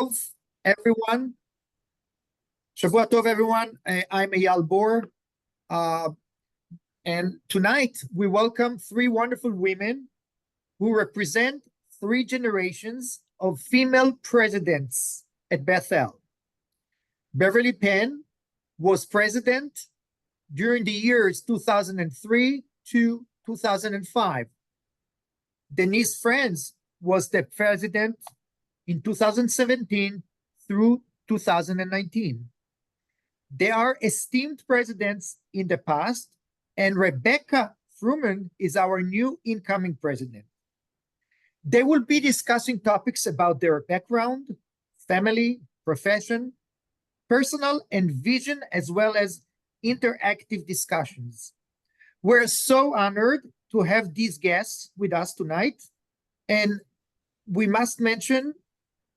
Tov, everyone. Shavua Tov, everyone. I'm Eyal Bor. And tonight we welcome three wonderful women who represent three generations of female presidents at Bethel. Beverly Penn was president during the years 2003 to 2005. Denise Franz was the president in 2017 through 2019. They are esteemed presidents in the past, and Rebecca Fruman is our new incoming president. They will be discussing topics about their background, family, profession, personal, and vision, as well as interactive discussions. We're so honored to have these guests with us tonight, and we must mention,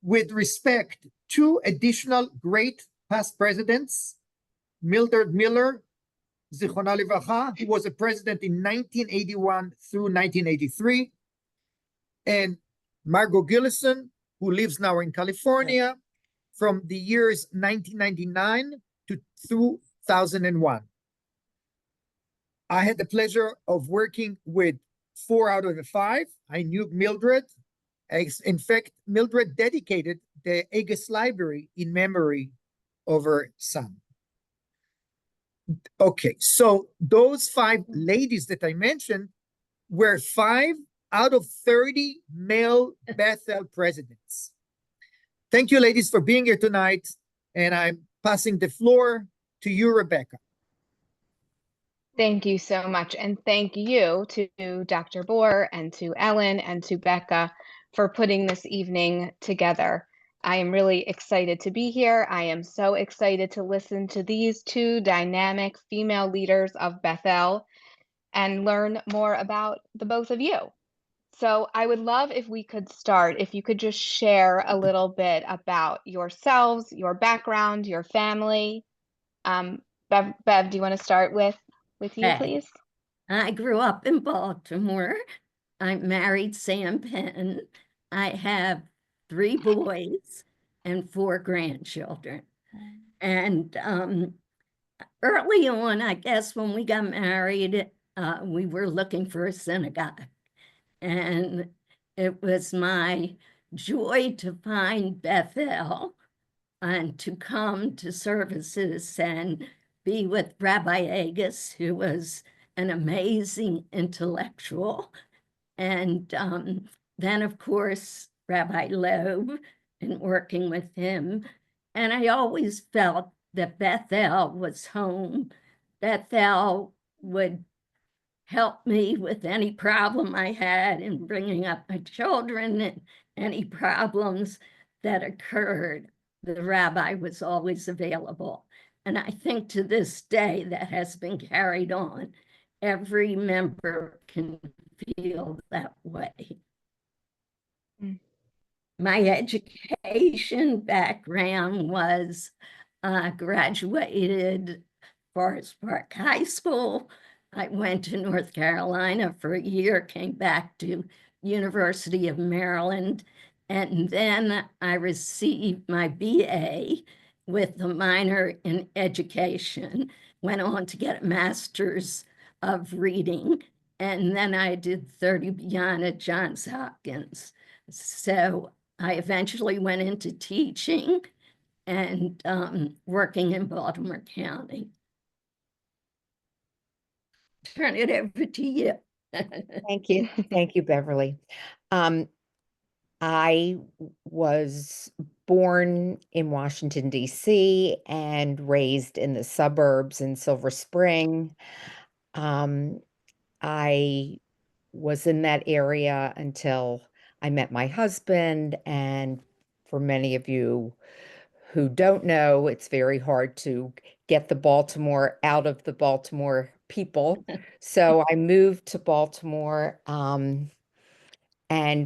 with respect, two additional great past presidents, Mildred Miller, Zichronah Livracha, who was a president in 1981 through 1983, and Margot Gillison, who lives now in California from the years 1999 to 2001. I had the pleasure of working with 4 out of the 5. I knew Mildred. In fact, Mildred dedicated the Aegis Library in memory of her son. Okay, so those 5 ladies that I mentioned were 5 out of 30 male Bethel presidents. Thank you, ladies, for being here tonight, and I'm passing the floor to you, Rebecca. Thank you so much, and thank you to Dr. Bor and to Ellen and to Becca for putting this evening together. I am really excited to be here. I am so excited to listen to these 2 dynamic female leaders of Bethel and learn more about the both of you. So I would love if we could start, if you could just share a little bit about yourselves, your background, your family. Bev, do you want to start with you, please? I grew up in Baltimore. I married Sam Penn. I have 3 boys and 4 grandchildren. And early on, I guess when we got married, we were looking for a synagogue. And it was my joy to find Bethel and to come to services and be with Rabbi Aegis, who was an amazing intellectual. And then, of course, Rabbi Loeb, and working with him. And I always felt that Bethel was home. Bethel would help me with any problem I had in bringing up my children and any problems that occurred. The rabbi was always available. And I think to this day that has been carried on. Every member can feel that way. My education background was graduated Forest Park High School. I went to North Carolina for a year, came back to University of Maryland, and then I received my BA with a minor in education, went on to get a master's of reading, and then I did 30 Beyond at Johns Hopkins. So I eventually went into teaching and working in Baltimore County. Turn it over to you. Thank you. Thank you, Beverly. I was born in Washington, D.C. and raised in the suburbs in Silver Spring. I was in that area until I met my husband, and for many of you who don't know, it's very hard to get the Baltimore out of the Baltimore people. So I moved to Baltimore, and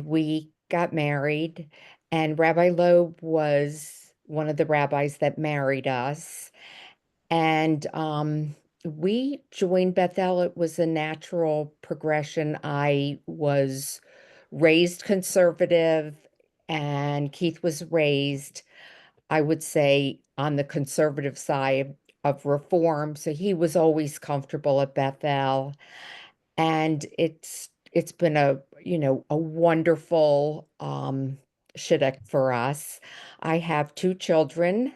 we got married, and Rabbi Loeb was one of the rabbis that married us. And we joined Bethel. It was a natural progression. I was raised conservative and Keith was raised, I would say, on the conservative side of reform. So he was always comfortable at Bethel. And it's been a, a wonderful shidduch for us. I have two children,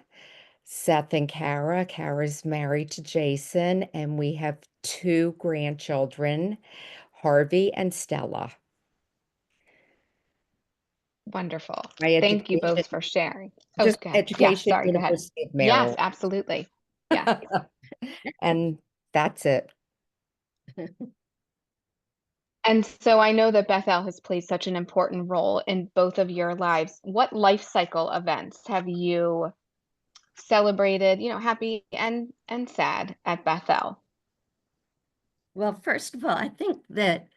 Seth and Kara. Kara's married to Jason, and we have two grandchildren, Harvey and Stella. Wonderful. My Thank you education, both for sharing. Oh, just good. Yes, education, sorry, go ahead. University of Yes, Maryland. absolutely. Yeah. And that's it. And so I know that Bethel has played such an important role in both of your lives. What life cycle events have you celebrated, happy and sad at Bethel? Well, first of all, I think that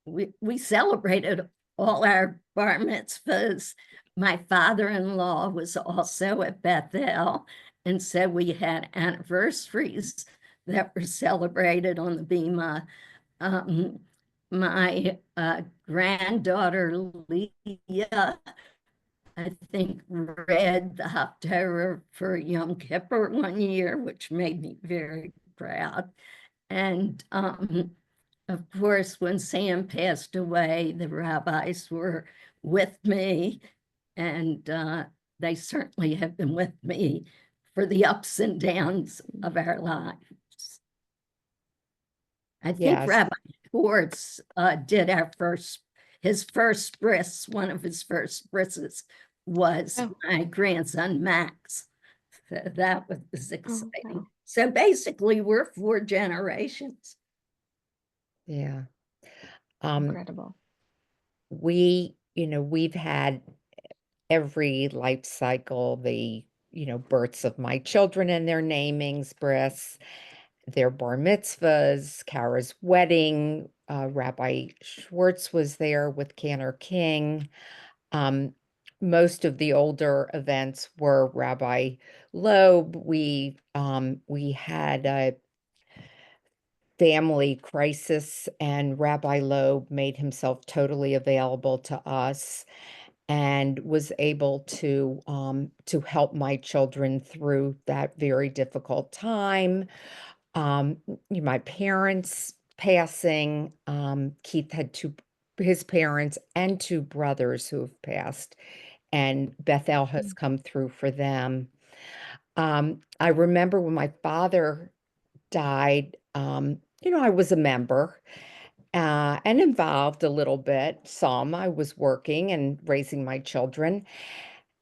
we celebrated all our bar mitzvahs. My father-in-law was also at Bethel, and so we had anniversaries that were celebrated on the bima. My granddaughter Leah, I think, read the Haftarah for Yom Kippur one year, which made me very proud. And of course, when Sam passed away, the rabbis were with me, and they certainly have been with me for the ups and downs of our lives. I think Yes. Rabbi Schwartz did his first bris. One of his first brises was my grandson, Max. So that was exciting. wow. So basically, we're 4 generations. Yeah. Incredible. We've had every life cycle, the, births of my children and their namings, bris, their bar mitzvahs, Kara's wedding. Rabbi Schwartz was there with Cantor King. Most of the older events were Rabbi Loeb. We had a family crisis, and Rabbi Loeb made himself totally available to us and was able to help my children through that very difficult time. My parents passing, Keith had his parents and 2 brothers who have passed, and Bethel has come through for them. I remember when my father died, I was a member and involved a little bit. Some I was working and raising my children.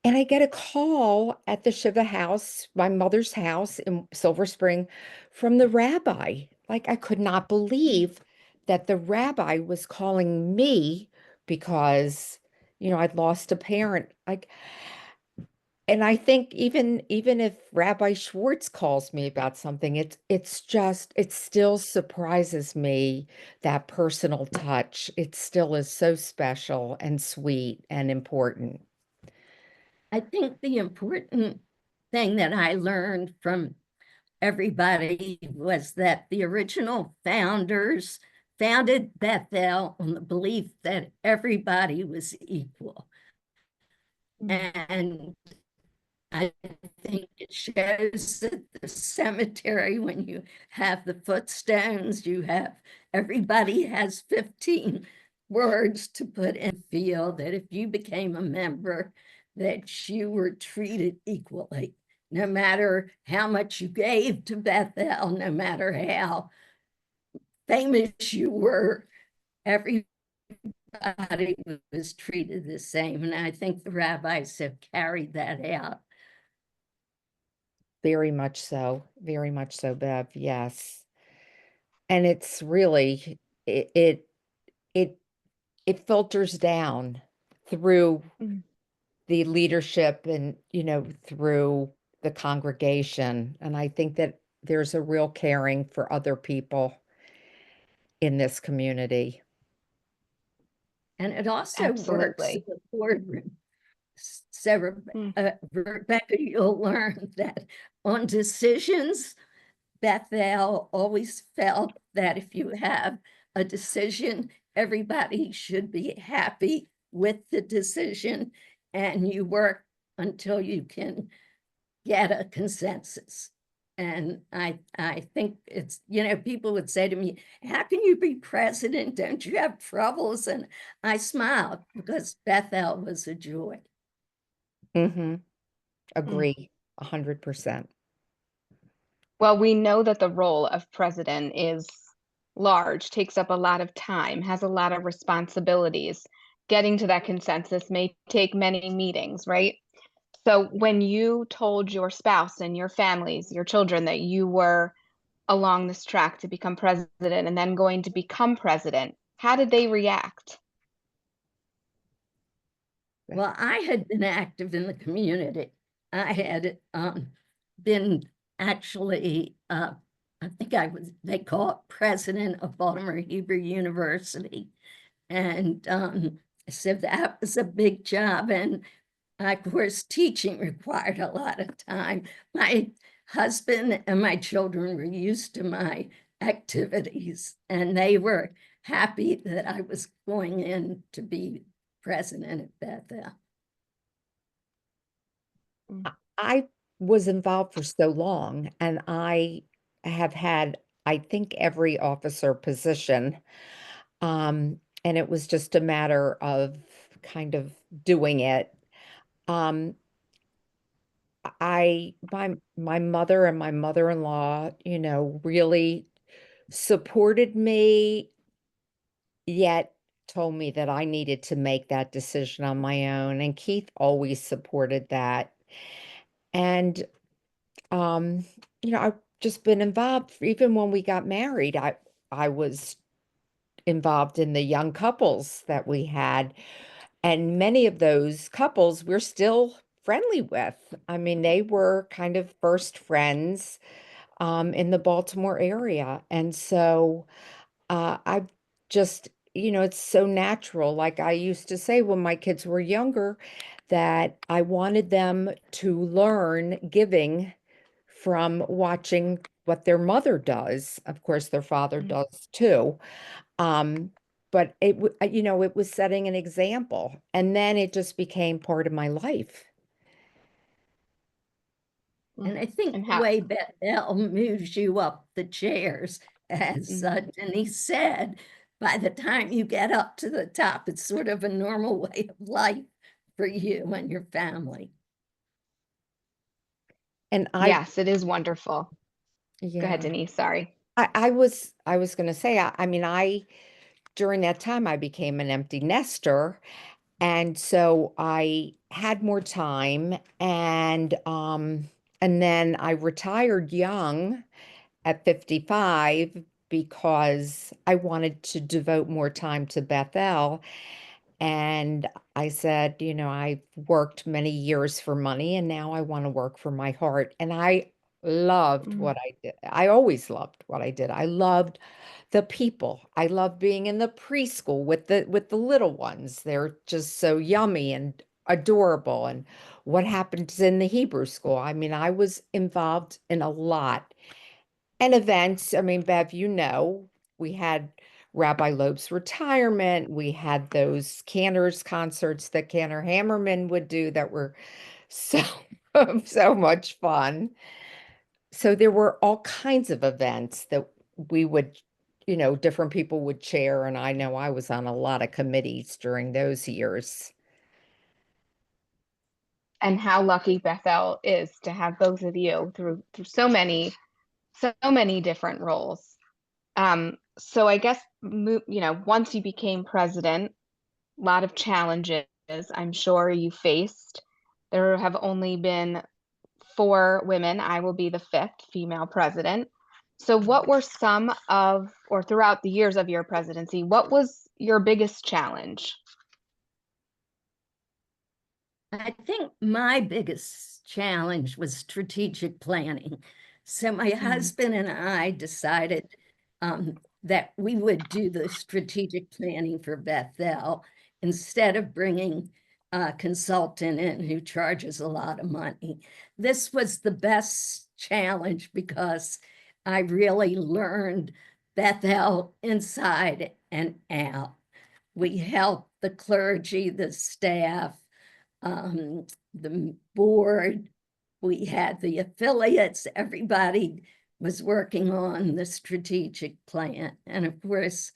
And I get a call at the Shiva house, my mother's house in Silver Spring, from the rabbi. Like, I could not believe that the rabbi was calling me because, I'd lost a parent. And I think even if Rabbi Schwartz calls me about something, it still surprises me, that personal touch. It still is so special and sweet and important. I think the important thing that I learned from everybody was that the original founders founded Bethel on the belief that everybody was equal. And I think it shows at the cemetery, when you have the footstones, everybody has 15 words to put in, feel that if you became a member, that you were treated equally, no matter how much you gave to Bethel, no matter how famous you were, everybody was treated the same. And I think the rabbis have carried that out. Very much so, Bev. Yes. And it's really, it filters down through the leadership and, through the congregation. And I think that there's a real caring for other people in this community. And it also works in the boardroom. So, Rebecca, you'll learn that on decisions, Bethel always felt that if you have a decision, everybody should be happy with the decision and you work until you can get a consensus. And I think it's, people would say to me, how can you be president? Don't you have troubles? And I smiled because Bethel was a joy. Mm-hmm. Agree, 100%. Well, we know that the role of president is large, takes up a lot of time, has a lot of responsibilities. Getting to that consensus may take many meetings, right? So when you told your spouse and your families, your children, that you were along this track to become president and then going to become president, how did they react? Well, I had been active in the community. I had been actually, I think they call it president of Baltimore Hebrew University. And so that was a big job. And of course, teaching required a lot of time. My husband and my children were used to my activities, and they were happy that I was going in to be president at Bethel. I was involved for so long, and I have had, I think, every officer position. And it was just a matter of kind of doing it. My mother and my mother-in-law, really supported me, yet told me that I needed to make that decision on my own. And Keith always supported that. And I've just been involved. Even when we got married, I was involved in the young couples that we had. And many of those couples we're still friendly with. I mean, they were kind of first friends in the Baltimore area. And so I just, it's so natural. Like I used to say when my kids were younger, that I wanted them to learn giving from watching what their mother does. Of course, their father does too. But it was setting an example, and then it just became part of my life. And I think And the how- way Bethel moves you up the chairs, as Denise said, by the time you get up to the top, it's sort of a normal way of life for you and your family. And yes, it is wonderful. Go ahead, yeah, Denise. Sorry. I was going to say, I mean, during that time, I became an empty nester. And so I had more time, and then I retired young at 55 because I wanted to devote more time to Bethel. And I said, I've worked many years for money, and now I want to work for my heart. And I loved what I did. I always loved what I did. I loved the people. I love being in the preschool with the little ones. They're just so yummy and adorable. And what happens in the Hebrew school? I mean, I was involved in a lot. And events. I mean, Bev, we had Rabbi Loeb's retirement. We had those Cantor's concerts that Cantor Hammerman would do that were so so much fun. So there were all kinds of events that we would, different people would chair, and I know I was on a lot of committees during those years. And how lucky Bethel is to have both of you through so many different roles. So I guess, once you became president, a lot of challenges I'm sure you faced. There have only been 4 women. I will be the 5th female president. So what were or throughout the years of your presidency, what was your biggest challenge? I think my biggest challenge was strategic planning. So my husband and I decided that we would do the strategic planning for Bethel instead of bringing a consultant in who charges a lot of money. This was the best challenge because I really learned Bethel inside and out. we helped the clergy, the staff, the board. We had the affiliates. Everybody was working on the strategic plan. And of course,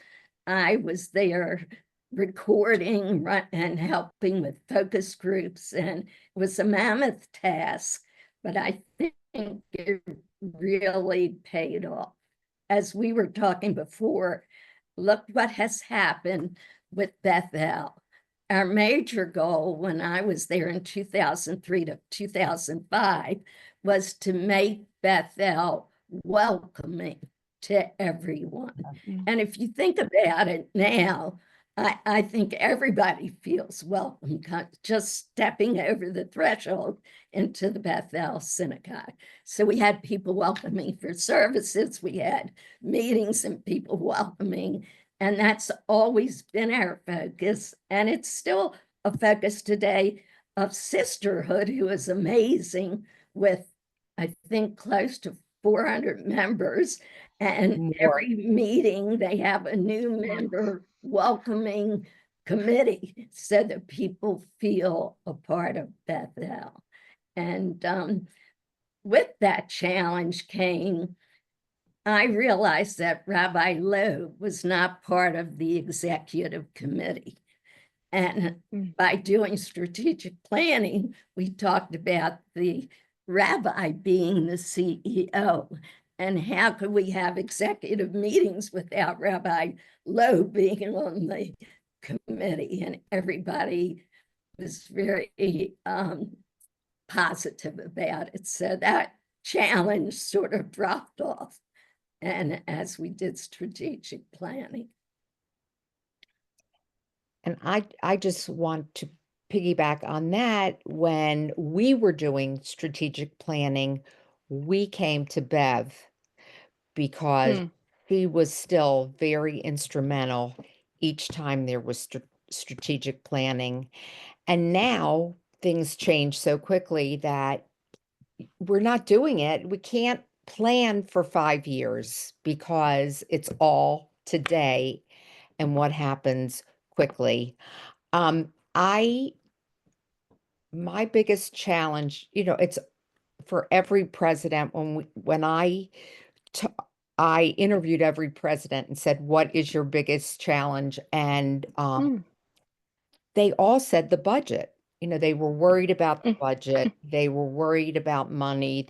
I was there recording and helping with focus groups. And it was a mammoth task, but I think it really paid off. As we were talking before, look what has happened with Bethel. Our major goal when I was there in 2003 to 2005 was to make Bethel welcoming to everyone. And if you think about it now, I think everybody feels welcome just stepping over the threshold into the Bethel Synagogue. So we had people welcoming for services, we had meetings and people welcoming. And that's always been our focus. And it's still a focus today of sisterhood, who is amazing, with, I think, close to 400 members. And every meeting, they have a new member welcoming committee so that people feel a part of Bethel. And with that challenge came, I realized that Rabbi Loeb was not part of the executive committee. And by doing strategic planning, we talked about the rabbi being the CEO. And how could we have executive meetings without Rabbi Loeb being on the committee? And everybody was very positive about it. So that challenge sort of dropped off. And as we did strategic planning. And I just want to piggyback on that. When we were doing strategic planning, we came to Bev because she was still very instrumental each time there was strategic planning. And now things change so quickly that we're not doing it. We can't plan for 5 years because it's all today and what happens quickly. My biggest challenge, it's for every president. When I interviewed every president and said, what is your biggest challenge? And they all said the budget. They were worried about the budget. They were worried about money.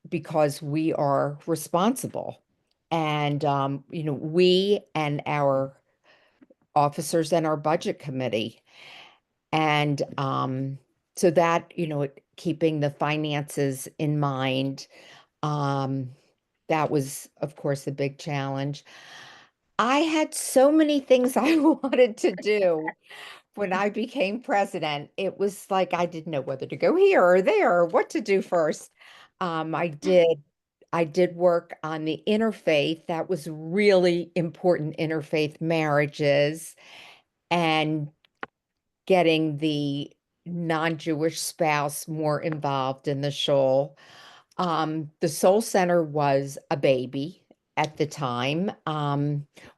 Because we are responsible. And, we and our officers and our budget committee. And so that, keeping the finances in mind, that was, of course, a big challenge. I had so many things I wanted to do when I became president. It was like I didn't know whether to go here or there or what to do first. I did work on the interfaith. That was really important, interfaith marriages, and getting the non-Jewish spouse more involved in the shul. The Soul Center was a baby at the time.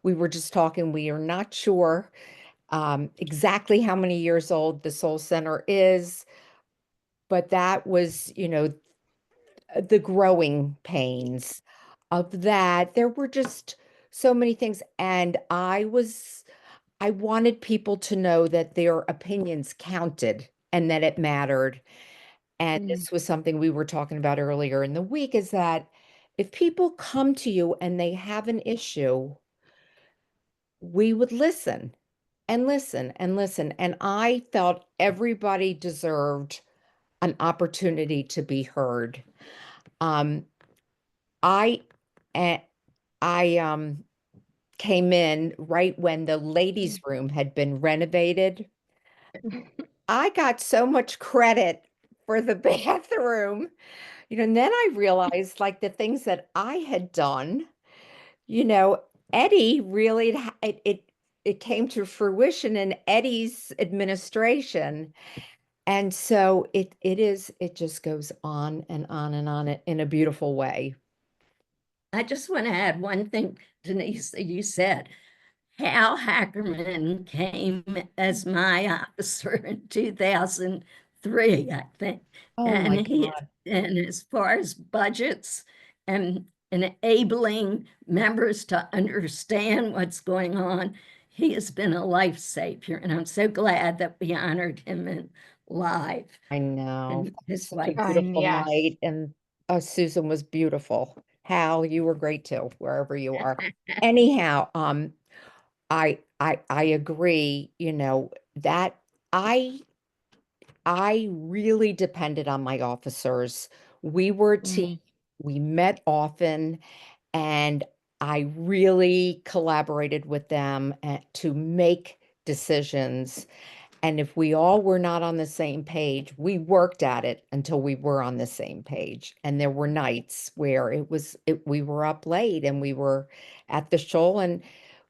We were just talking, we are not sure exactly how many years old the Soul Center is, but that was, the growing pains of that. There were just so many things. And I wanted people to know that their opinions counted and that it mattered. And this was something we were talking about earlier in the week, is that if people come to you and they have an issue, we would listen and listen and listen. And I felt everybody deserved an opportunity to be heard. I came in right when the ladies' room had been renovated. I got so much credit for the bathroom, and then I realized, like, the things that I had done, Eddie really, it came to fruition in Eddie's administration. And so it just goes on and on and on in a beautiful way. I just want to add one thing, Denise, that you said, Hal Hackerman came as my officer in 2003, I think. Oh my And he, God. and as far as budgets and enabling members to understand what's going on, he has been a lifesaver. And I'm so glad that we honored him in live. I know. And his Such a wife. beautiful Yes. night. And Susan was beautiful. Hal, you were great too, wherever you are. Anyhow, I agree, that I really depended on my officers. We were a team. We met often, and I really collaborated with them to make decisions. And if we all were not on the same page, we worked at it until we were on the same page. And there were nights where we were up late and we were at the show and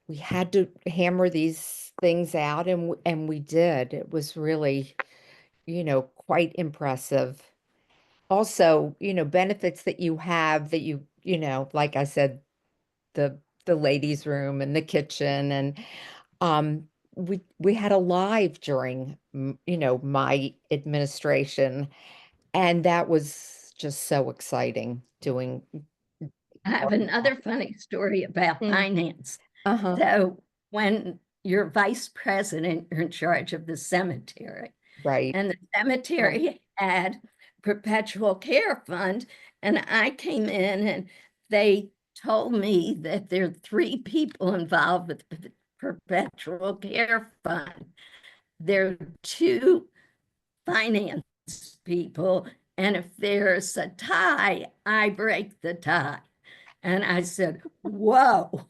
we had to hammer these things out, and we did. It was really, quite impressive. Also, benefits that you have that like I said, the ladies' room and the kitchen, and we had a live during my administration, and that was just so exciting doing. I have another funny story about finance. Uh-huh. So when you're vice president, you're in charge of the cemetery. Right. And the cemetery had perpetual care fund. And I came in and they told me that there are 3 people involved with the perpetual care fund. There are 2 finance people. And if there's a tie, I break the tie. And I said, whoa,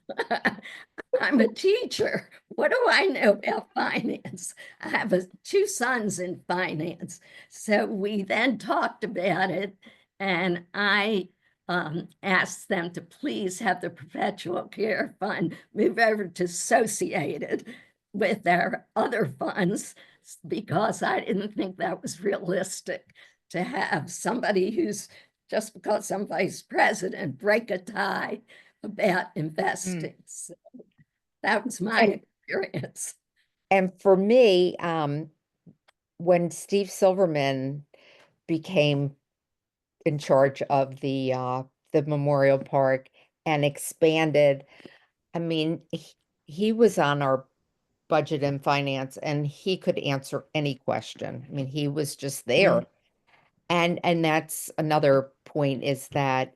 I'm a teacher. What do I know about finance? I have 2 sons in finance. So we then talked about it, and I asked them to please have the perpetual care fund move over to associated with our other funds, because I didn't think that was realistic to have somebody who's, just because I'm vice president, break a tie about investing. So that was my experience. And for me, when Steve Silverman became in charge of the memorial park and expanded, I mean, he was on our budget and finance, and he could answer any question. I mean, he was just there. And that's another point, is that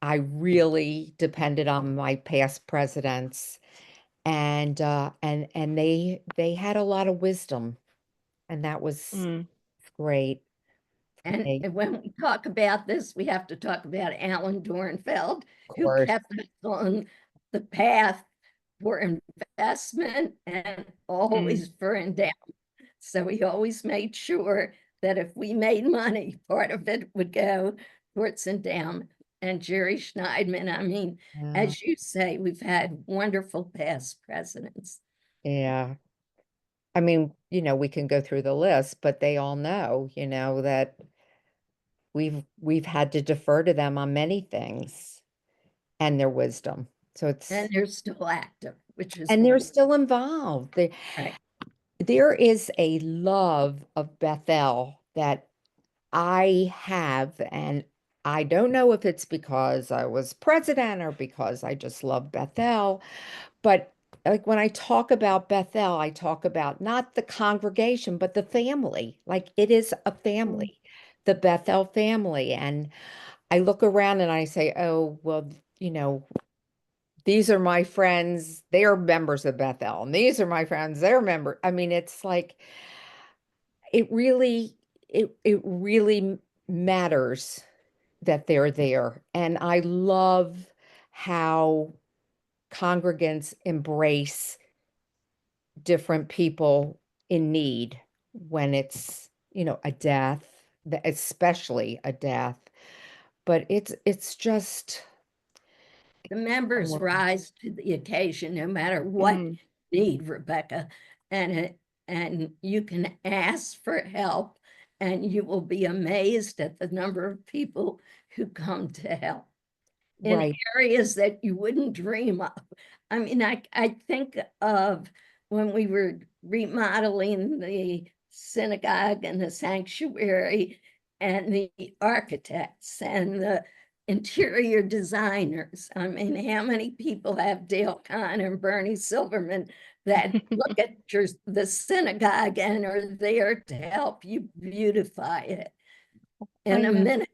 I really depended on my past presidents, and they had a lot of wisdom, and that was great. And They, when we talk about this, we have to talk about Alan Dornfeld, of who course. kept us on the path for investment and always for endowment. So he always made sure that if we made money, part of it would go towards endowment. And Jerry Schneidman, I mean, as you say, we've had wonderful past presidents. Yeah. I mean, we can go through the list, but they all know, that we've had to defer to them on many things and their wisdom. So And they're still active, which is and they're wonderful. still involved. Right. There is a love of Bethel that I have, and I don't know if it's because I was president or because I just love Bethel, but like when I talk about Bethel, I talk about not the congregation, but the family. Like it is a family, the Bethel family. And I look around and I say, oh, well, these are my friends, they're members of Bethel, and these are my friends, they're members. I mean, it's like it really matters that they're there. And I love how congregants embrace different people in need when it's, a death, especially a death. But it's just The members wonderful. rise to the occasion no matter what need, Rebecca. And you can ask for help, and you will be amazed at the number of people who come to help. in Right. areas that you wouldn't dream of. I mean, I think of when we were remodeling the synagogue and the sanctuary, and the architects and the interior designers. I mean, how many people have Dale Kahn and Bernie Silverman that look at the synagogue and are there to help you beautify it in I a know. minute?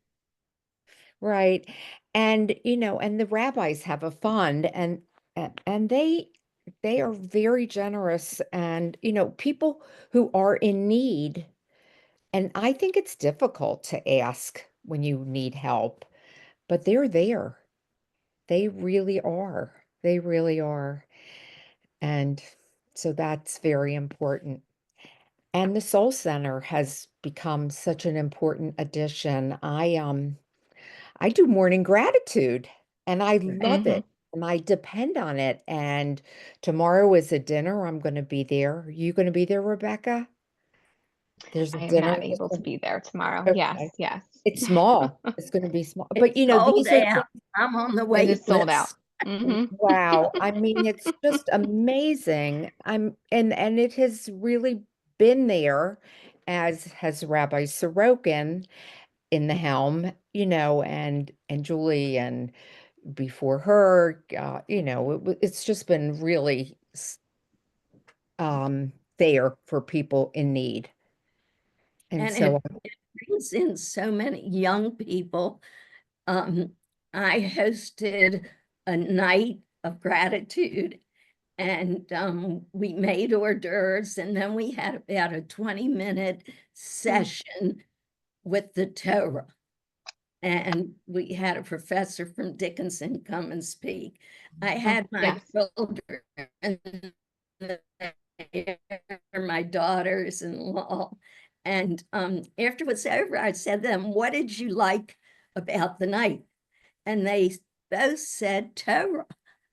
Right. And and the rabbis have a fund, and they are very generous, and people who are in need, and I think it's difficult to ask when you need help, but they're there. They really are. They really are. And so that's very important. And the Soul Center has become such an important addition. I do morning gratitude, and I love Mhm. it, and I depend on it. And tomorrow is a dinner. I'm going to be there. Are you going to be there, Rebecca? There's a I am dinner. not able to be there tomorrow. Okay. Yes, yes. It's small. It's going to be small. But It's sold these are out. I'm on the It is wait sold out. list. wow. I mean, it's just amazing. And it has really been there, as has Rabbi Sorokin in the helm, and Julie, and before her, it's just been really there for people in need. And And so, it brings in so many young people. Um, I hosted a night of gratitude, and we made hors d'oeuvres, and then we had about a 20-minute session with the Torah. And we had a professor from Dickinson come and speak. I had my Yes. children there, my daughters-in-law. And after it was over, I said to them, "What did you like about the night?" And they both said Torah.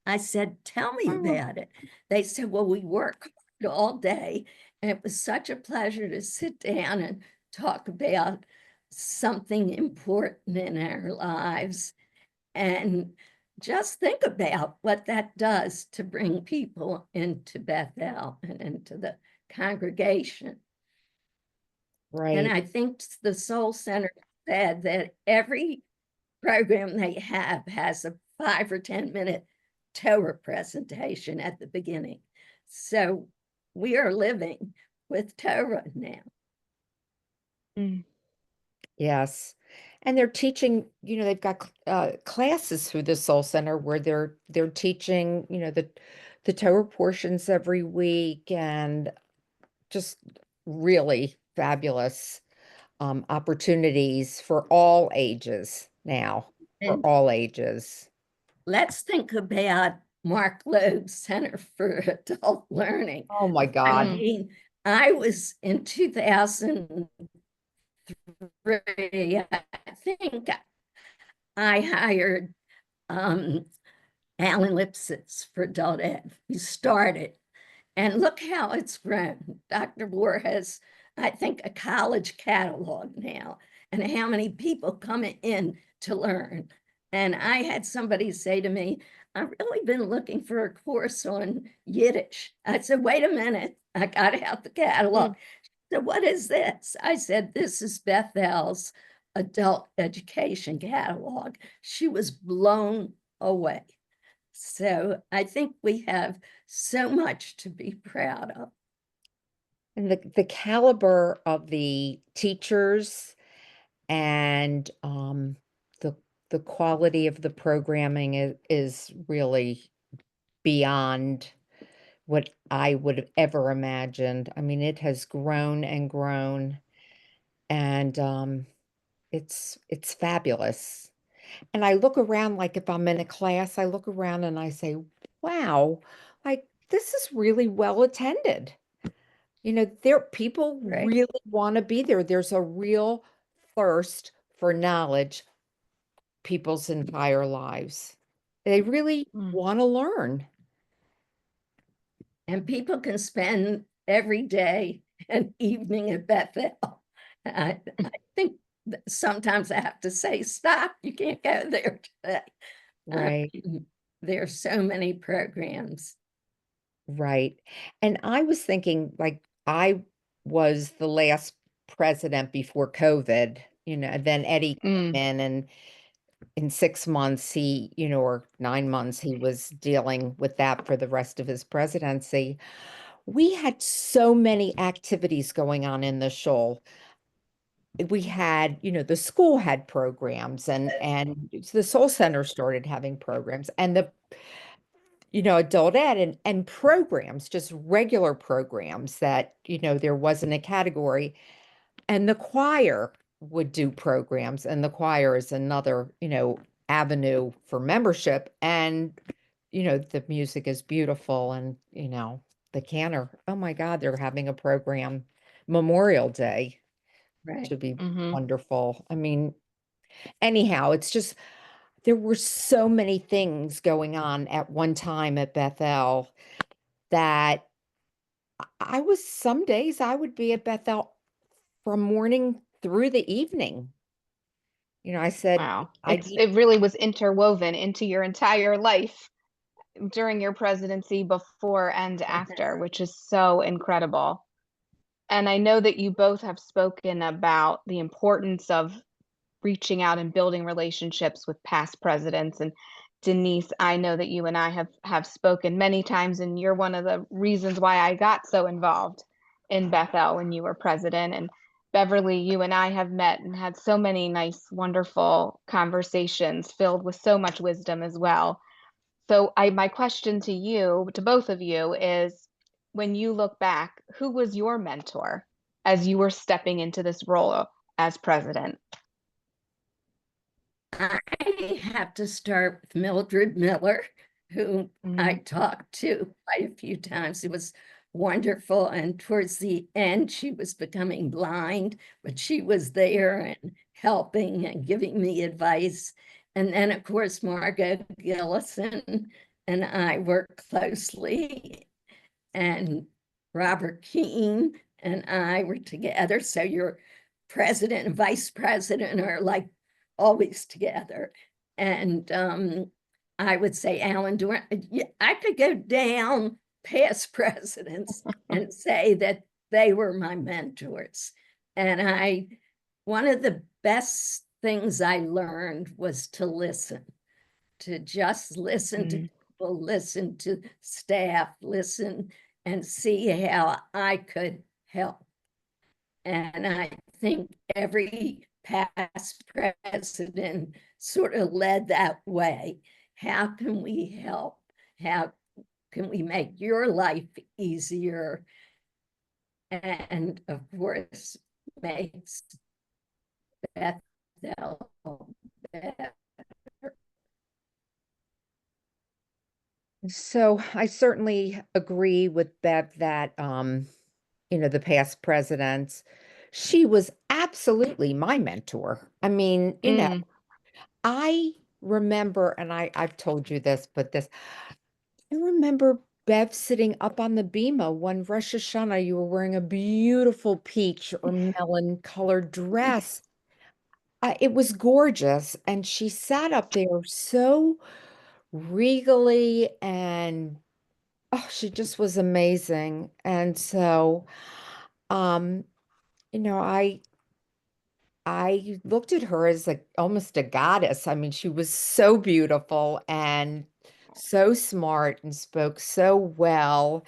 I said, "Tell me about it." They said, "Well, we work hard all day, and it was such a pleasure to sit down and talk about something important in our lives." And just think about what that does to bring people into Bethel and into the congregation. And right, I think the Soul Center said that every program they have has a 5 or 10-minute Torah presentation at the beginning. So we are living with Torah now. Mm. yes. And they're teaching, they've got classes through the Soul Center where they're teaching, the Torah portions every week, and just really fabulous opportunities for all ages now, for And all ages. let's think about Mark Loeb's Center for Adult Learning. Oh my I God. Mm. mean, I was in 2003, I think I hired Alan Lipsitz for adult ed. We started, and look how it's grown. Dr. Boer has, I think, a college catalog now, and how many people come in to learn. And I had somebody say to me, "I've really been looking for a course on Yiddish." I said, "Wait a minute." I got out the catalog. So what is this? I said, "This is Bethel's adult education catalog." She was blown away. So I think we have so much to be proud of. And the caliber of the teachers, and the the quality of the programming is really beyond what I would have ever imagined. I mean, it has grown and grown, and it's fabulous. And I look around, like if I'm in a class, I look around and I say, wow, like this is really well attended. There people Right. really want to be there. There's a real thirst for knowledge people's entire lives. They really Mm. want to learn. And people can spend every day and evening at Bethel. I think that sometimes I have to say, "Stop, you can't go there today." Right. There are so many programs. Right. And I was thinking, like, I was the last president before COVID, and then Eddie came Mm, in, and in 6 months, or 9 months, he was dealing with that for the rest of his presidency. We had so many activities going on in the show. We had, the school had programs, and the Soul Center started having programs, and the adult ed and programs, just regular programs that, there wasn't a category. And the choir would do programs, and the choir is another, avenue for membership. And, the music is beautiful. And, the canner, oh my God, they're having a program Memorial Day. Right. Should be mhm. wonderful. I mean, anyhow, it's just there were so many things going on at one time at Bethel that I was some days I would be at Bethel from morning through the evening. I said Wow. I need It really was interwoven into your entire life during your presidency, before and after, which is so incredible. And I know that you both have spoken about the importance of reaching out and building relationships with past presidents. And Denise, I know that you and I have spoken many times, and you're one of the reasons why I got so involved in Bethel when you were president. And Beverly, you and I have met and had so many nice, wonderful conversations filled with so much wisdom as well. So my question to you, to both of you, is when you look back, who was your mentor as you were stepping into this role as president? I have to start with Mildred Miller, who I Mm, talked to quite a few times. It was wonderful. And towards the end, she was becoming blind, but she was there and helping and giving me advice. And then, of course, Margot Gillison and I worked closely, and Robert Keene and I were together. So your president and vice president are like always together. And I would say Alan Durant, I could go down past presidents and say that they were my mentors. And one of the best things I learned was to listen, to just listen to mm, people, listen to staff, listen and see how I could help. And I think every past president sort of led that way. How can we help? How can we make your life easier? And of course, makes Bethel better. So I certainly agree with Bev that the past presidents, she was absolutely my mentor. I mean, mm. I remember, and I've told you this, but I remember Bev sitting up on the bima one Rosh Hashanah. You were wearing a beautiful peach or melon colored dress. It was gorgeous. And she sat up there so regally, and oh, she just was amazing. And so, um, you know, I I looked at her as like almost a goddess. I mean, she was so beautiful and so smart and spoke so well.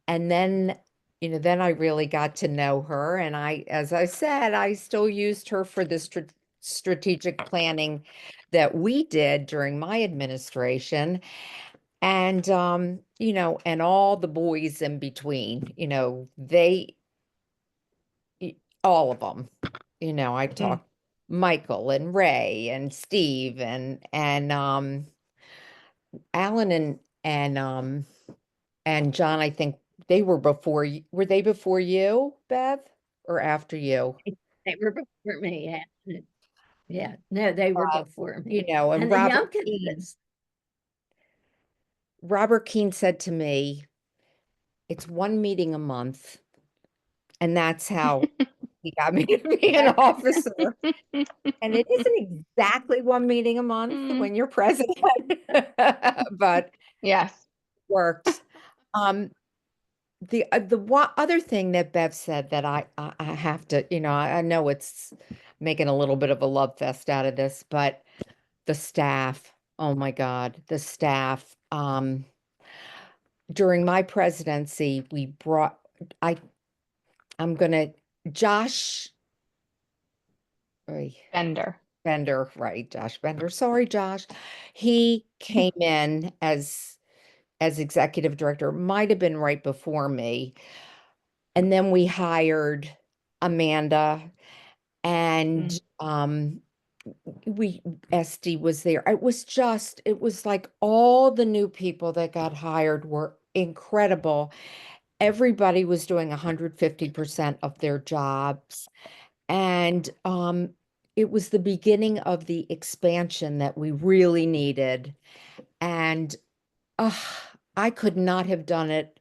And then I really got to know her. And as I said, I still used her for the strategic planning that we did during my administration. And, and all the boys in between, all of them, I Mm. talked Michael and Ray and Steve and Alan and John. I think they were before you. Were they before you, Bev, or after you? They were before me. Yeah. Yeah, no, they were before me. And And the Robert Keene. youngest, Robert Keene said to me, "It's one meeting a month," and that's how he got me to be an officer. And it isn't exactly one meeting a month when you're president, but Yes. works. The other thing that Bev said that I have to, I know it's making a little bit of a love fest out of this, but the staff, oh my God, the staff. During my presidency, we brought, I'm gonna, Josh, Bender. Bender, right, Josh Bender. Sorry, Josh. He came in as executive director, might have been right before me. And then we hired Amanda, and Esty was there. It was like all the new people that got hired were incredible. Everybody was doing 150% of their jobs. And it was the beginning of the expansion that we really needed. And I could not have done it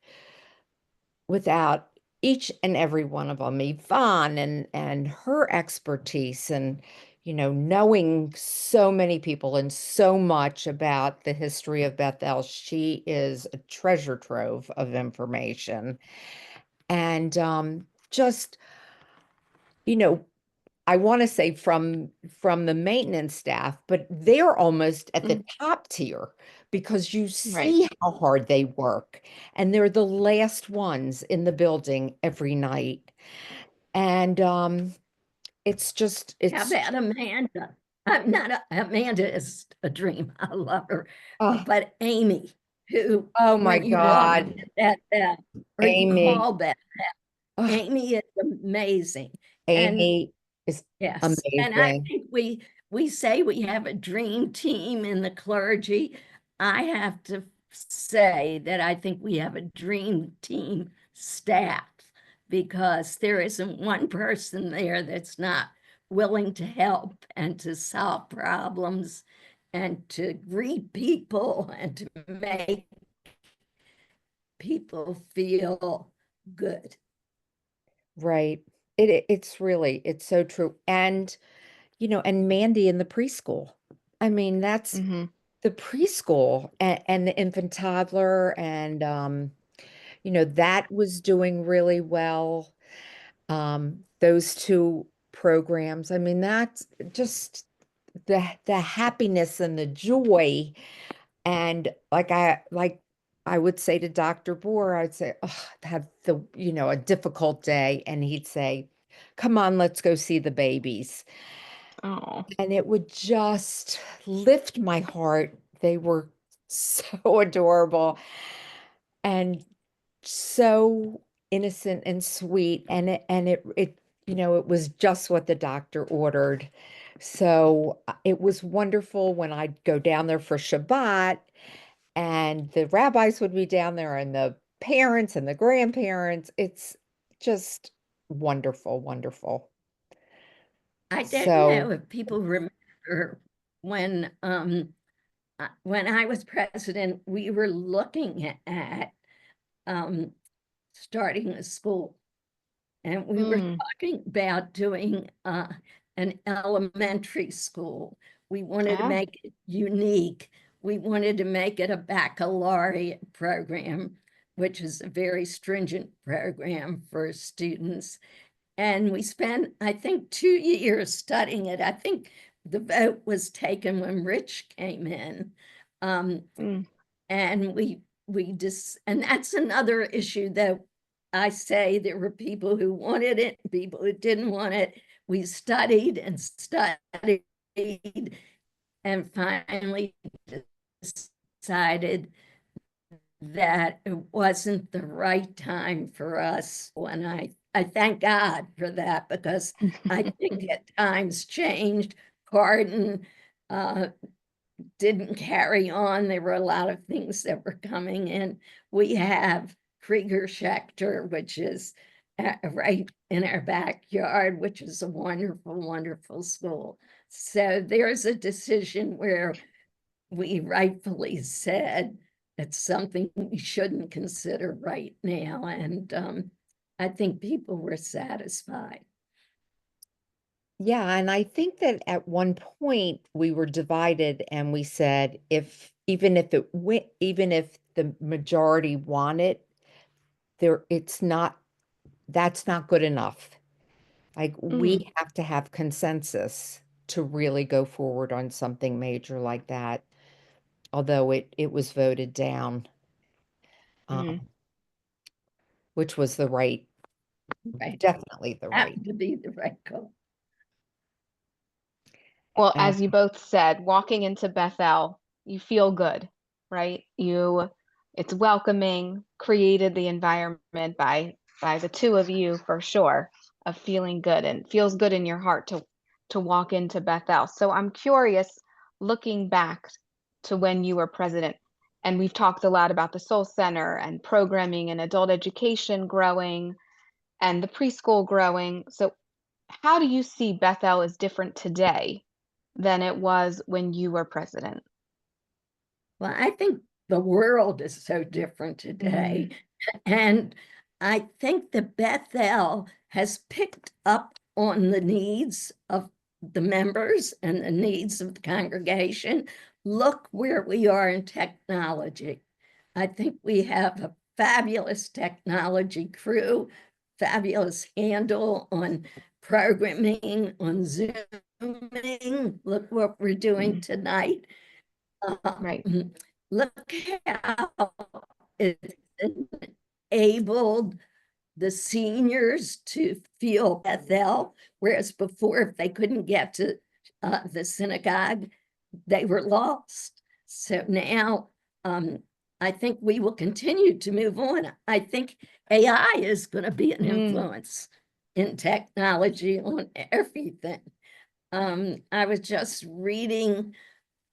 without each and every one of them, Yvonne and her expertise, and knowing so many people and so much about the history of Bethel. She is a treasure trove of information. And just, I want to say from the maintenance staff, but they're almost at the top tier, because you see how hard they work, and they're the last ones in the building every night. And it's How about Amanda? I'm not Amanda is a dream. I love her. But Amy, who, oh my when you God, walk at that, or you Amy. call that, Amy is amazing. Amy is Yes, amazing. and I think we say we have a dream team in the clergy. I have to say that I think we have a dream team staff, because there isn't one person there that's not willing to help and to solve problems and to greet people and to make people feel good. Right. It's really, it's so true. And, and Mandy in the preschool. I mean, that's the preschool and the infant toddler, and, that was doing really well. Those two programs. I mean, that's just the happiness and the joy. And like I would say to Dr. Bohr, I'd say, oh, have a difficult day. And he'd say, come on, let's go see the babies. Oh. And it would just lift my heart. They were so adorable and so innocent and sweet. And it was just what the doctor ordered. So it was wonderful when I'd go down there for Shabbat, and the rabbis would be down there, and the parents and the grandparents. It's just wonderful, wonderful. I don't know if people remember when I was president, we were looking at starting a school, and we were talking about doing an elementary school. We wanted to make it unique. We wanted to make it a baccalaureate program, which is a very stringent program for students. And we spent, I think, 2 years studying it. I think the vote was taken when Rich came in. And and that's another issue that I say there were people who wanted it, people who didn't want it. We studied and studied and finally decided that it wasn't the right time for us. And I thank God for that, because I think at times changed. Cardin didn't carry on. There were a lot of things that were coming in. We have Krieger Schechter, which is right in our backyard, which is a wonderful, wonderful school. So there's a decision where we rightfully said it's something we shouldn't consider right now. And I think people were satisfied. Yeah, and I think that at one point we were divided and we said if even if it went, even if the majority want it, it's not, that's not good enough. Like Mm, we have to have consensus to really go forward on something major like that, although it was voted down, mm. um, which was the right, Right. definitely the right. Happened to be the right call. Well, And as you both said, walking into Bethel, you feel good, right? It's welcoming, created the environment by the two of you for sure, of feeling good, and feels good in your heart to walk into Bethel. So I'm curious, looking back to when you were president, and we've talked a lot about the Soul Center and programming and adult education growing and the preschool growing. So how do you see Bethel as different today than it was when you were president? Well, I think the world is so different today. And I think that Bethel has picked up on the needs of the members and the needs of the congregation. Look where we are in technology. I think we have a fabulous technology crew, fabulous handle on programming, on Zooming. Look what we're doing tonight. Right. Look how it's enabled the seniors to feel Bethel, whereas before, if they couldn't get to the synagogue, they were lost. So now I think we will continue to move on. I think AI is going to be an influence in technology on everything. I was just reading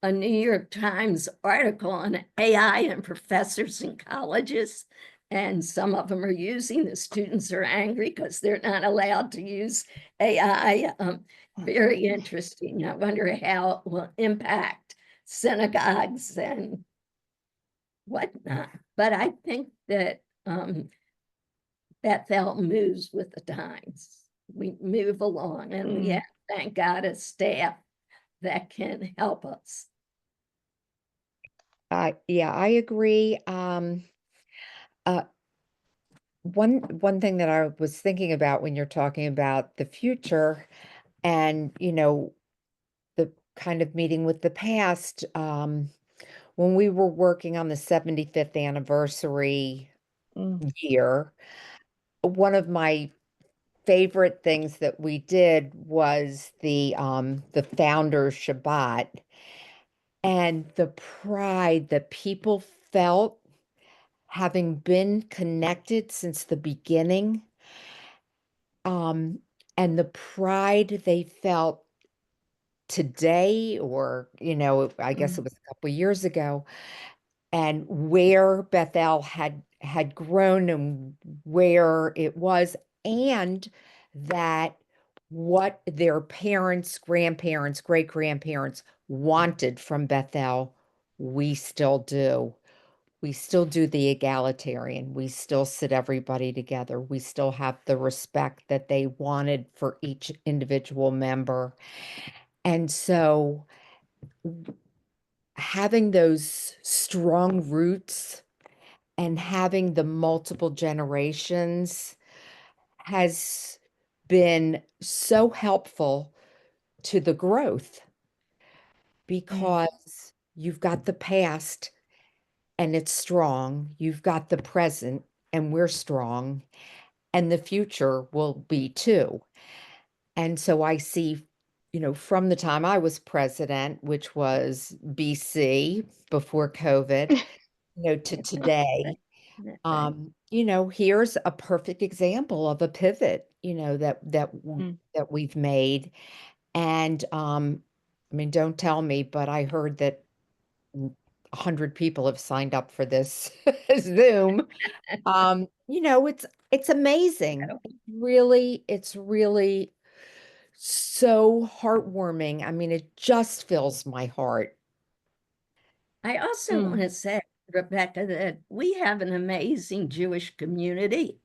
a New York Times article on AI and professors in colleges, and some of them are using. The students are angry because they're not allowed to use AI. Very interesting. I wonder how it will impact synagogues and whatnot. But I think that Bethel moves with the times. We move along, and we have, thank God, a staff that can help us. yeah, I agree. Uh, one thing that I was thinking about when you're talking about the future and, the kind of meeting with the past, when we were working on the 75th anniversary year, one of my favorite things that we did was the Founders Shabbat, and the pride that people felt having been connected since the beginning, um, and the pride they felt today, or, I guess it was a couple of years ago, and where Bethel had grown and where it was, and that what their parents, grandparents, great grandparents wanted from Bethel, we still do. We still do the egalitarian. We still sit everybody together. We still have the respect that they wanted for each individual member. And so having those strong roots and having the multiple generations has been so helpful to the growth, because you've got the past and it's strong, you've got the present and we're strong, and the future will be too. And so I see, from the time I was president, which was BC, before COVID, to today, here's a perfect example of a pivot, that we've made. And I mean, don't tell me, but I heard that 100 people have signed up for this Zoom. It's amazing. It's really so heartwarming. I mean, it just fills my heart. I also want to say, Rebecca, that we have an amazing Jewish community,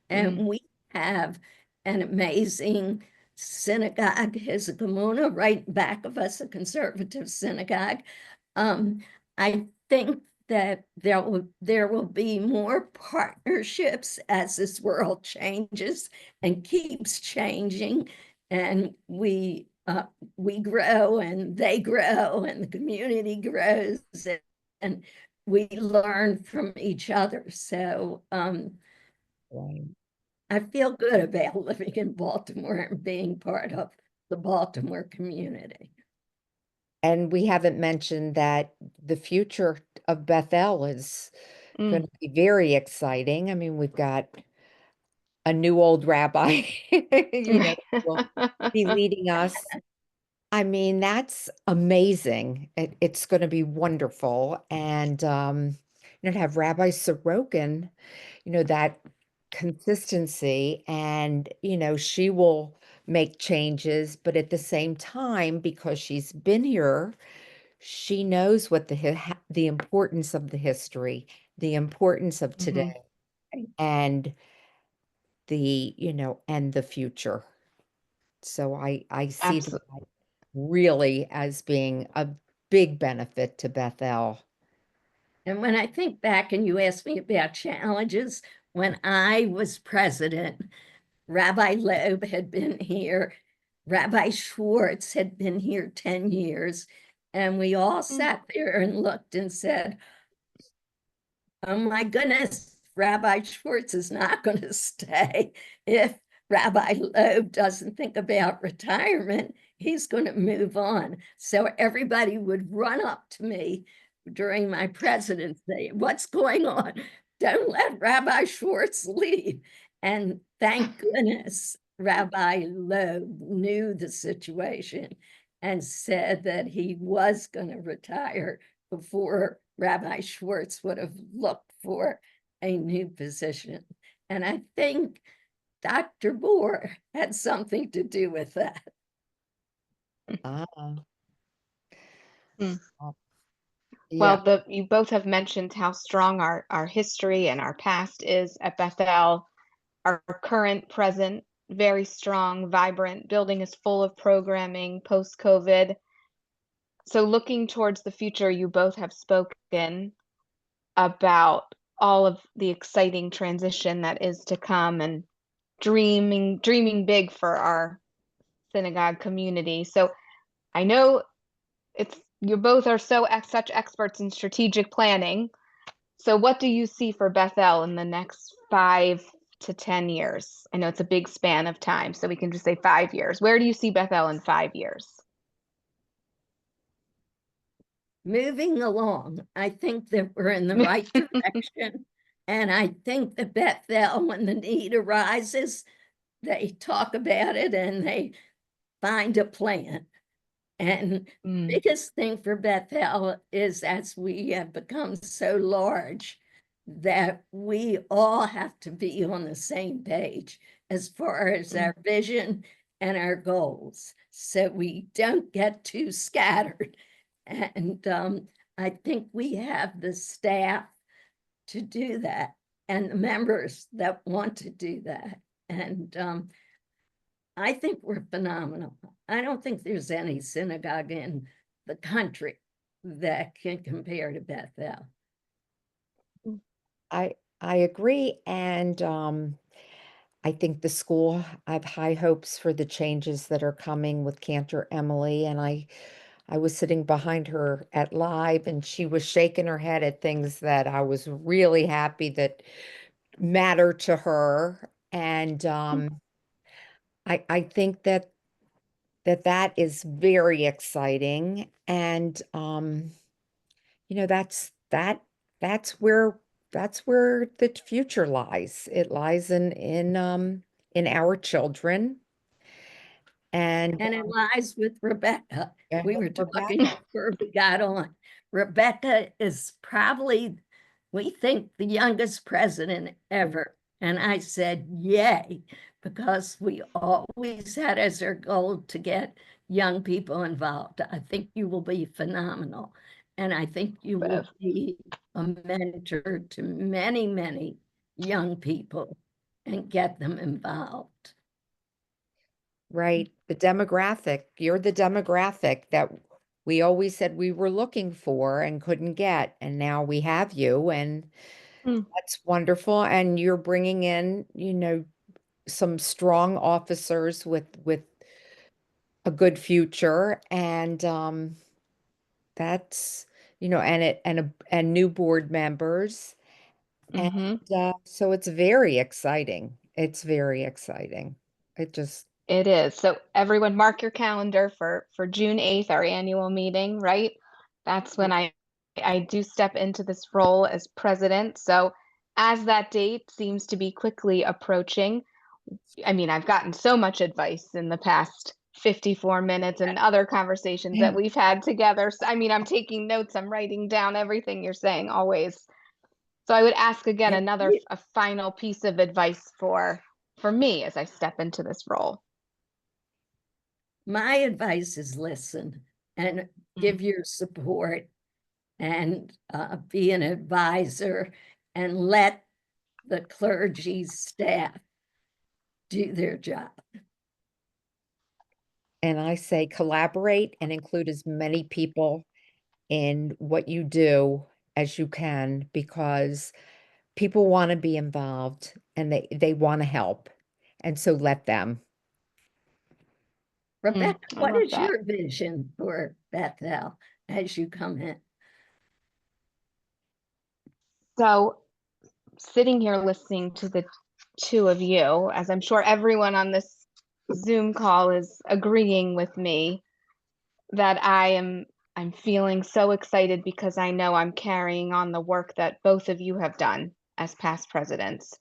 and we have an amazing synagogue is a gemuna right back of us, a conservative synagogue. I think that there will be more partnerships as this world changes and keeps changing, and we grow and they grow and the community grows, and we learn from each other. So Right. I feel good about living in Baltimore and being part of the Baltimore community. And we haven't mentioned that the future of Bethel is going to be very exciting. I mean, we've got a new old rabbi, will be leading us. I mean, that's amazing. It's going to be wonderful. And, to have Rabbi Sorokin, that consistency, and, she will make changes, but at the same time, because she's been here, she knows what the importance of the history, the importance of today, and and the future. So I see that Absolutely. really as being a big benefit to Bethel. And when I think back, and you asked me about challenges, when I was president, Rabbi Loeb had been here, Rabbi Schwartz had been here 10 years, and we all sat there and looked and said, oh my goodness, Rabbi Schwartz is not going to stay. If Rabbi Loeb doesn't think about retirement, he's going to move on. So everybody would run up to me during my presidency. What's going on? Don't let Rabbi Schwartz leave. And thank goodness Rabbi Loeb knew the situation and said that he was going to retire before Rabbi Schwartz would have looked for a new position. And I think Dr. Boer had something to do with that. Ah. Hmm. Yeah. Well, you both have mentioned how strong our history and our past is at Bethel. Our current, present, very strong, vibrant. Building is full of programming post-COVID. So looking towards the future, you both have spoken about all of the exciting transition that is to come, and dreaming big for our synagogue community. So I know you both are such experts in strategic planning. So what do you see for Bethel in the next 5 to 10 years? I know it's a big span of time, so we can just say 5 years. Where do you see Bethel in 5 years? Moving along, I think that we're in the right direction. And I think that Bethel, when the need arises, they talk about it and they find a plan. And biggest thing for Bethel is, as we have become so large, that we all have to be on the same page as far as our vision and our goals, so we don't get too scattered. And I think we have the staff to do that and the members that want to do that. And I think we're phenomenal. I don't think there's any synagogue in the country that can compare to Bethel. I agree. And I think the school, I have high hopes for the changes that are coming with Cantor Emily. And I was sitting behind her at live, and she was shaking her head at things that I was really happy that matter to her. And I think that is very exciting. And that's where the future lies. It lies in our children. And it lies with Rebecca. We were talking Rebecca. before we got on. Rebecca is probably, we think, the youngest president ever. And I said, yay, because we always had as our goal to get young people involved. I think you will be phenomenal. And I think you will be a mentor to many, many young people and get them involved. right. The demographic, you're the demographic that we always said we were looking for and couldn't get, and now we have you, and Mm. that's wonderful. And you're bringing in, some strong officers with a good future, and that's, and new board members. And Hmm. so it's very exciting. It's very exciting. It just, It is. So everyone mark your calendar for June 8th, our annual meeting, right? That's when I do step into this role as president. So as that date seems to be quickly approaching, I mean, I've gotten so much advice in the past 54 minutes and other conversations that we've had together. So, I mean, I'm taking notes, I'm writing down everything you're saying always. So I would ask again And a final piece of advice for me as I step into this role. my advice is listen and give your support and be an advisor and let the clergy staff do their job. and I say collaborate and include as many people in what you do as you can, because people want to be involved and they want to help. And so let them. Rebecca, I what love is that. your vision for Bethel as you come in? So sitting here listening to the two of you, as I'm sure everyone on this Zoom call is agreeing with me, that I'm feeling so excited because I know I'm carrying on the work that both of you have done as past presidents.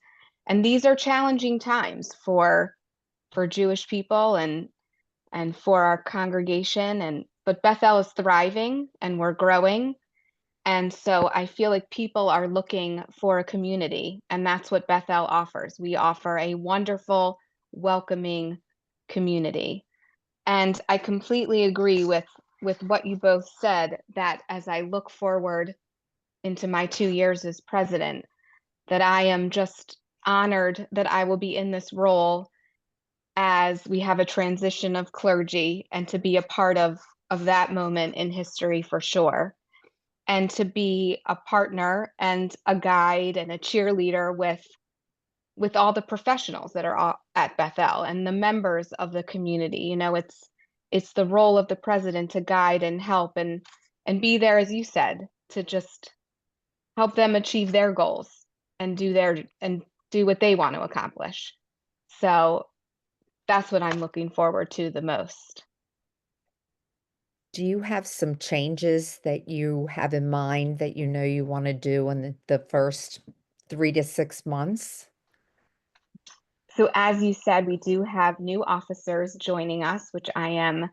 And these are challenging times for Jewish people and for our congregation, and but Bethel is thriving and we're growing. And so I feel like people are looking for a community, and that's what Bethel offers. We offer a wonderful, welcoming community. And I completely agree with what you both said, that as I look forward into my 2 years as president, that I am just honored that I will be in this role as we have a transition of clergy, and to be a part of that moment in history for sure, and to be a partner and a guide and a cheerleader with all the professionals that are at Bethel and the members of the community. You know, it's the role of the president to guide and help and be there, as you said, to just help them achieve their goals and do what they want to accomplish. So that's what I'm looking forward to the most. Do you have some changes that you have in mind that you want to do in the first 3 to 6 months? So as you said, we do have new officers joining us, which I am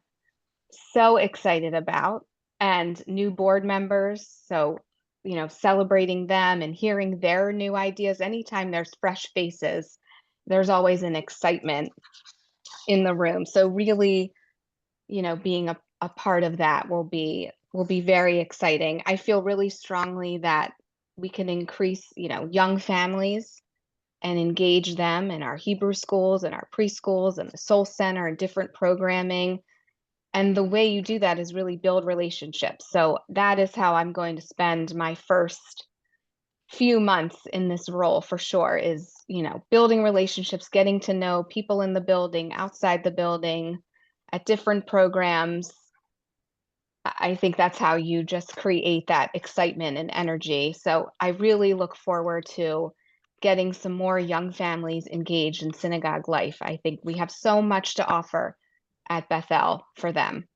so excited about, and new board members. So, you know, celebrating them and hearing their new ideas. Anytime there's fresh faces, there's always an excitement in the room. So really, you know, being a part of that will be very exciting. I feel really strongly that we can increase, you know, young families and engage them in our Hebrew schools and our preschools and the Soul Center and different programming. And the way you do that is really build relationships. So that is how I'm going to spend my first few months in this role for sure, is, you know, building relationships, getting to know people in the building, outside the building, at different programs. I think that's how you just create that excitement and energy. So I really look forward to getting some more young families engaged in synagogue life. I think we have so much to offer at Bethel for them.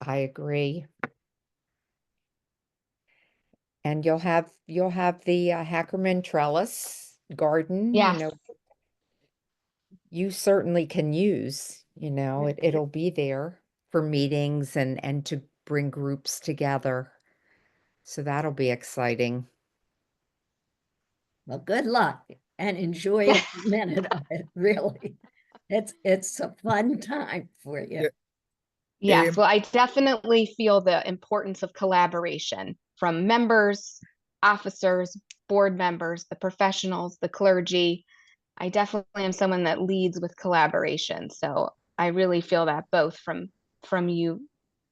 I agree. And you'll have the Hackerman trellis garden, Yes. you certainly can use, it'll be there for meetings and to bring groups together. So that'll be exciting. Well, good luck and enjoy every minute of it, really. It's a fun time for you. Yes, well, I definitely feel the importance of collaboration from members, officers, board members, the professionals, the clergy. I definitely am someone that leads with collaboration. So I really feel that both from you,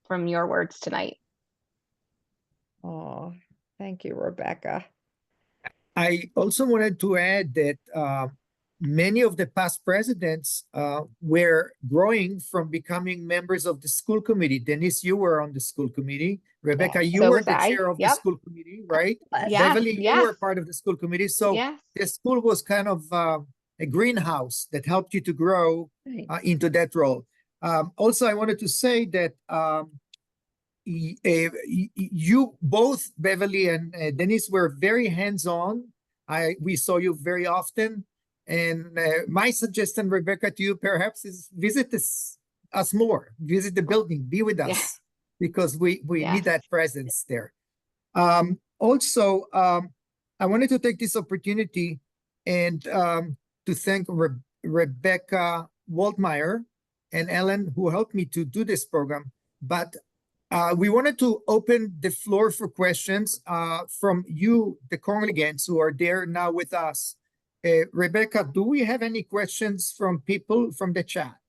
from your words tonight. Oh, thank you, Rebecca. I also wanted to add that many of the past presidents were growing from becoming members of the school committee. Denise, you were on the school committee. Rebecca, you So were was the I. chair of the Yep. school committee, right? Yes. Beverly, you Yes. were part of the school committee. So Yes. the school was kind of a greenhouse that helped you to grow Right. into that role. Also, I wanted to say that you both, Beverly and Denise, were very hands-on. We saw you very often, and my suggestion, Rebecca, to you perhaps is visit us more, visit the building, be with Yeah. us, because we need Yes. that presence there. Also, I wanted to take this opportunity and to thank Rebecca Waldmeyer and Ellen, who helped me to do this program. But we wanted to open the floor for questions from you, the congregants who are there now with us. Rebecca, do we have any questions from people from the chat?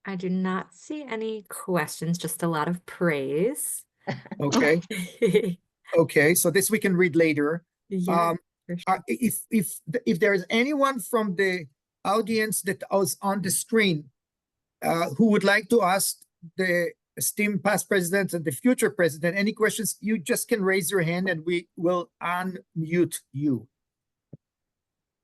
I do not see any questions, just a lot of praise. Okay. Okay, so this we can read later. Yeah, for sure. If there is anyone from the audience that was on the screen who would like to ask the esteemed past president and the future president any questions, you just can raise your hand and we will unmute you.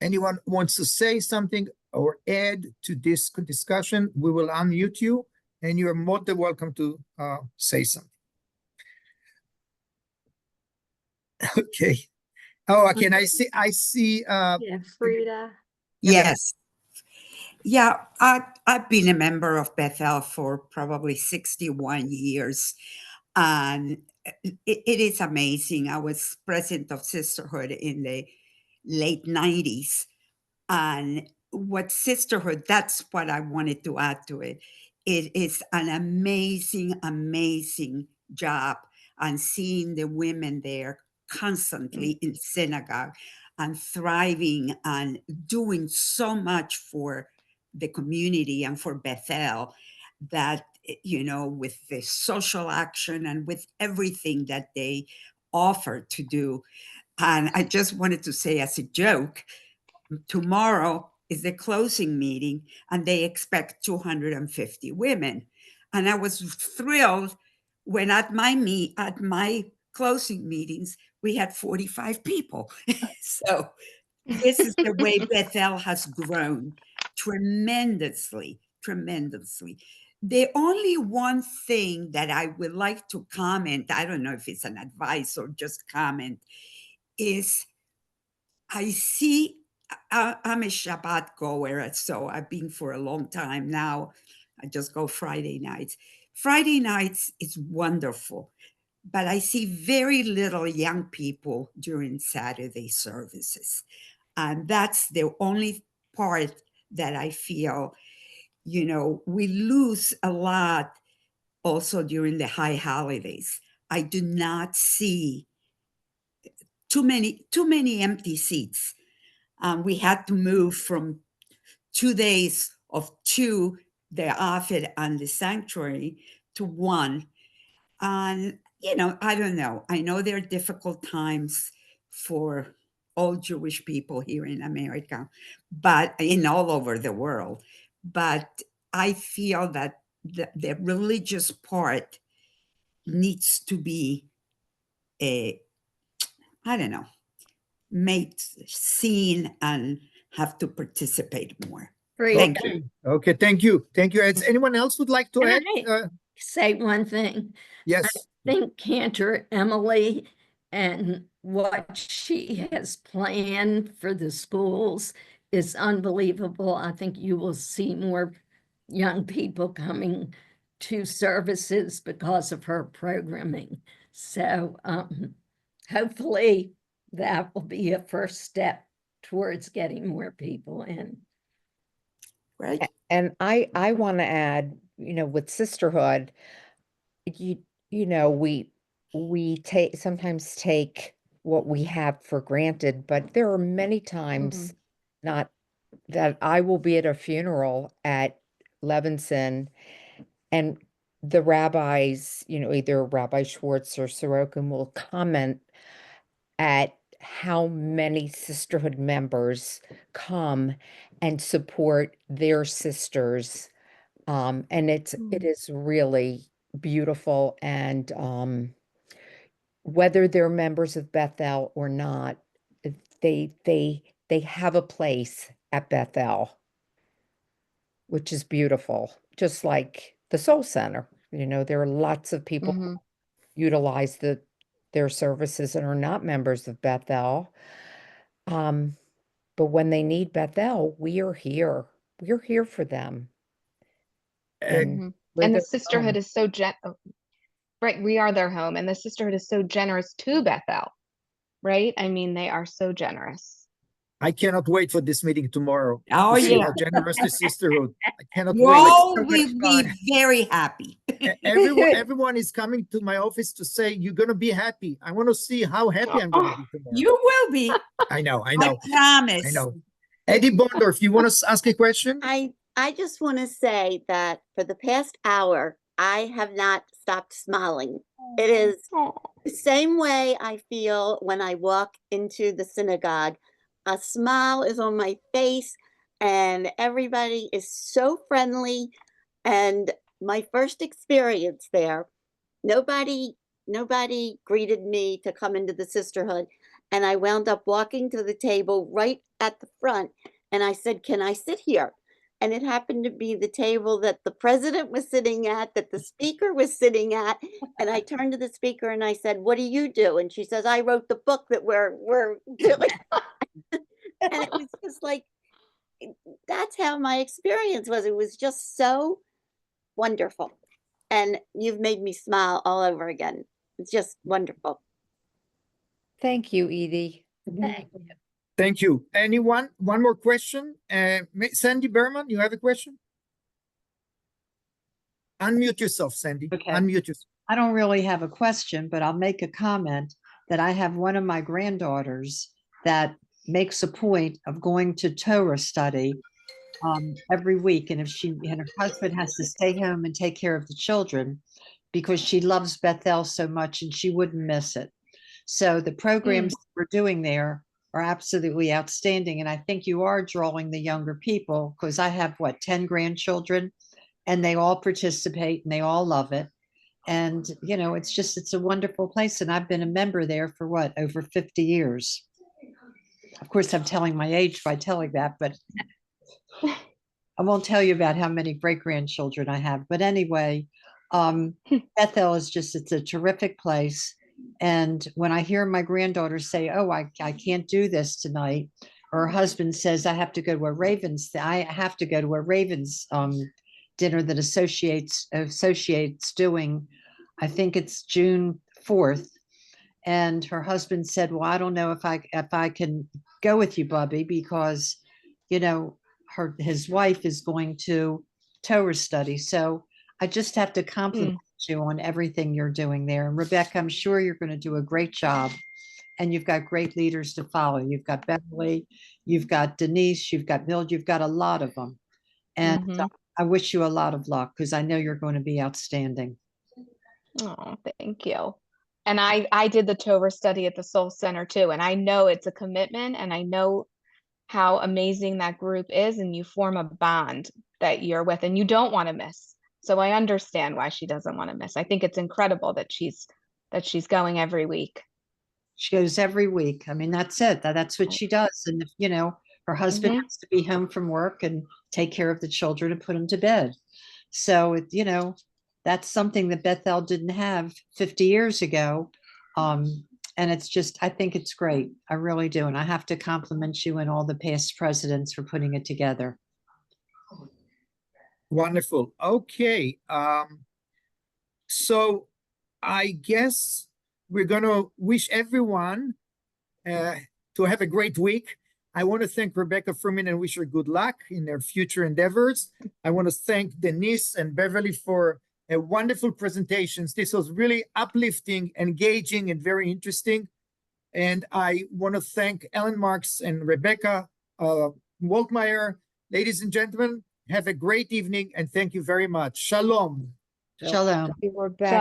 Anyone wants to say something or add to this discussion, we will unmute you and you're more than welcome to say something. Okay. Oh, okay. And I see. Yeah, Frida. Yes. Yeah, I've been a member of Bethel for probably 61 years. And it is amazing. I was president of Sisterhood in the late 90s. And what Sisterhood, that's what I wanted to add to it. It is an amazing, amazing job. And seeing the women there constantly in synagogue and thriving and doing so much for the community and for Bethel, that, you know, with the social action and with everything that they offer to do. And I just wanted to say as a joke, tomorrow is the closing meeting and they expect 250 women. And I was thrilled when at my closing meetings, we had 45 people. So this is the way Bethel has grown tremendously, tremendously. The only one thing that I would like to comment, I don't know if it's an advice or just comment, is I see, I'm a Shabbat goer, so I've been for a long time now. I just go Friday nights. Friday nights is wonderful, but I see very little young people during Saturday services. And that's the only part that I feel, you know, we lose a lot also during the high holidays. I do not see too many empty seats. We had to move from 2 days of two, the Offit and the sanctuary, to one. And, you know, I don't know. I know there are difficult times for all Jewish people here in America, but in all over the world. But I feel that the religious part needs to be, I don't know, made seen and have to participate more. Frida, Thank you. Okay, thank you. Thank you. Has anyone else would like to Can add? I say one thing? Yes. I think Cantor Emily and what she has planned for the schools is unbelievable. I think you will see more young people coming to services because of her programming. So hopefully that will be a first step towards getting more people in. Right. And I want to add, you know, with sisterhood, you know, we sometimes take what we have for granted, but there are many times not that I will be at a funeral at Levinson, and the rabbis, either Rabbi Schwartz or Sorokin will comment at how many sisterhood members come and support their sisters. And it is really beautiful. And whether they're members of Bethel or not, they have a place at Bethel, which is beautiful, just like the Soul Center. There are lots of people who utilize their services and are not members of Bethel. But when they need Bethel, we are here. We're here for them. And And the their sisterhood home. is so right, we are their home, and the sisterhood is so generous to Bethel, right? I mean, they are so generous. I cannot wait for this meeting tomorrow Oh, to see yeah. how generous the sisterhood. I cannot You wait. all So will much be fun. very happy. Everyone is coming to my office to say you're gonna be happy. I want to see how happy I'm gonna be tomorrow. You will be. I know. I I promise. know. Eddie Bondorf, you want to ask a question? I just want to say that for the past hour, I have not stopped smiling. It is the same way I feel when I walk into the synagogue. A smile is on my face, and everybody is so friendly. And my first experience there, nobody greeted me to come into the sisterhood. And I wound up walking to the table right at the front, and I said, "Can I sit here?" And it happened to be the table that the president was sitting at, that the speaker was sitting at. And I turned to the speaker and I said, "What do you do?" And she says, "I wrote the book that we're doing." And it was just like, that's how my experience was. It was just so wonderful. And you've made me smile all over again. It's just wonderful. Thank you, Edie. Thank you. Anyone? One more question? Sandy Berman, you have a question? Unmute yourself, Sandy. Okay. Unmute yourself. I don't really have a question, but I'll make a comment that I have one of my granddaughters that makes a point of going to Torah study every week. And her husband has to stay home and take care of the children because she loves Bethel so much and she wouldn't miss it. So the programs we're doing there are absolutely outstanding. And I think you are drawing the younger people because I have 10 grandchildren, and they all participate and they all love it. And, it's a wonderful place. And I've been a member there for over 50 years. Of course, I'm telling my age by telling that, but I won't tell you about how many great grandchildren I have. But anyway, Bethel is it's a terrific place. And when I hear my granddaughter say, "Oh, I can't do this tonight," or her husband says, I have to go to a Ravens dinner that associates doing, I think it's June 4th. And her husband said, "Well, I don't know if I can go with you, Bubby, because, his wife is going to Torah study." So I just have to compliment you on everything you're doing there. And Rebecca, I'm sure you're going to do a great job. And you've got great leaders to follow. You've got Beverly, you've got Denise, you've got Mild, you've got a lot of them. And I wish you a lot of luck because I know you're going to be outstanding. Oh, thank you. And I did the Torah study at the Soul Center too. And I know it's a commitment, and I know how amazing that group is, and you form a bond that you're with and you don't want to miss. So I understand why she doesn't want to miss. I think it's incredible that she's going every week. She goes every week. I mean, that's it. That's what she does. And if, her husband has to be home from work and take care of the children and put them to bed. So, that's something that Bethel didn't have 50 years ago. And I think it's great. I really do. And I have to compliment you and all the past presidents for putting it together. Wonderful. Okay. So I guess we're going to wish everyone to have a great week. I want to thank Rebecca Fruman and wish her good luck in their future endeavors. I want to thank Denise and Beverly for wonderful presentations. This was really uplifting, engaging, and very interesting. And I want to thank Ellen Marks and Rebecca Wolkmeyer. Ladies and gentlemen, have a great evening and thank you very much. Shalom. Shalom. We're back.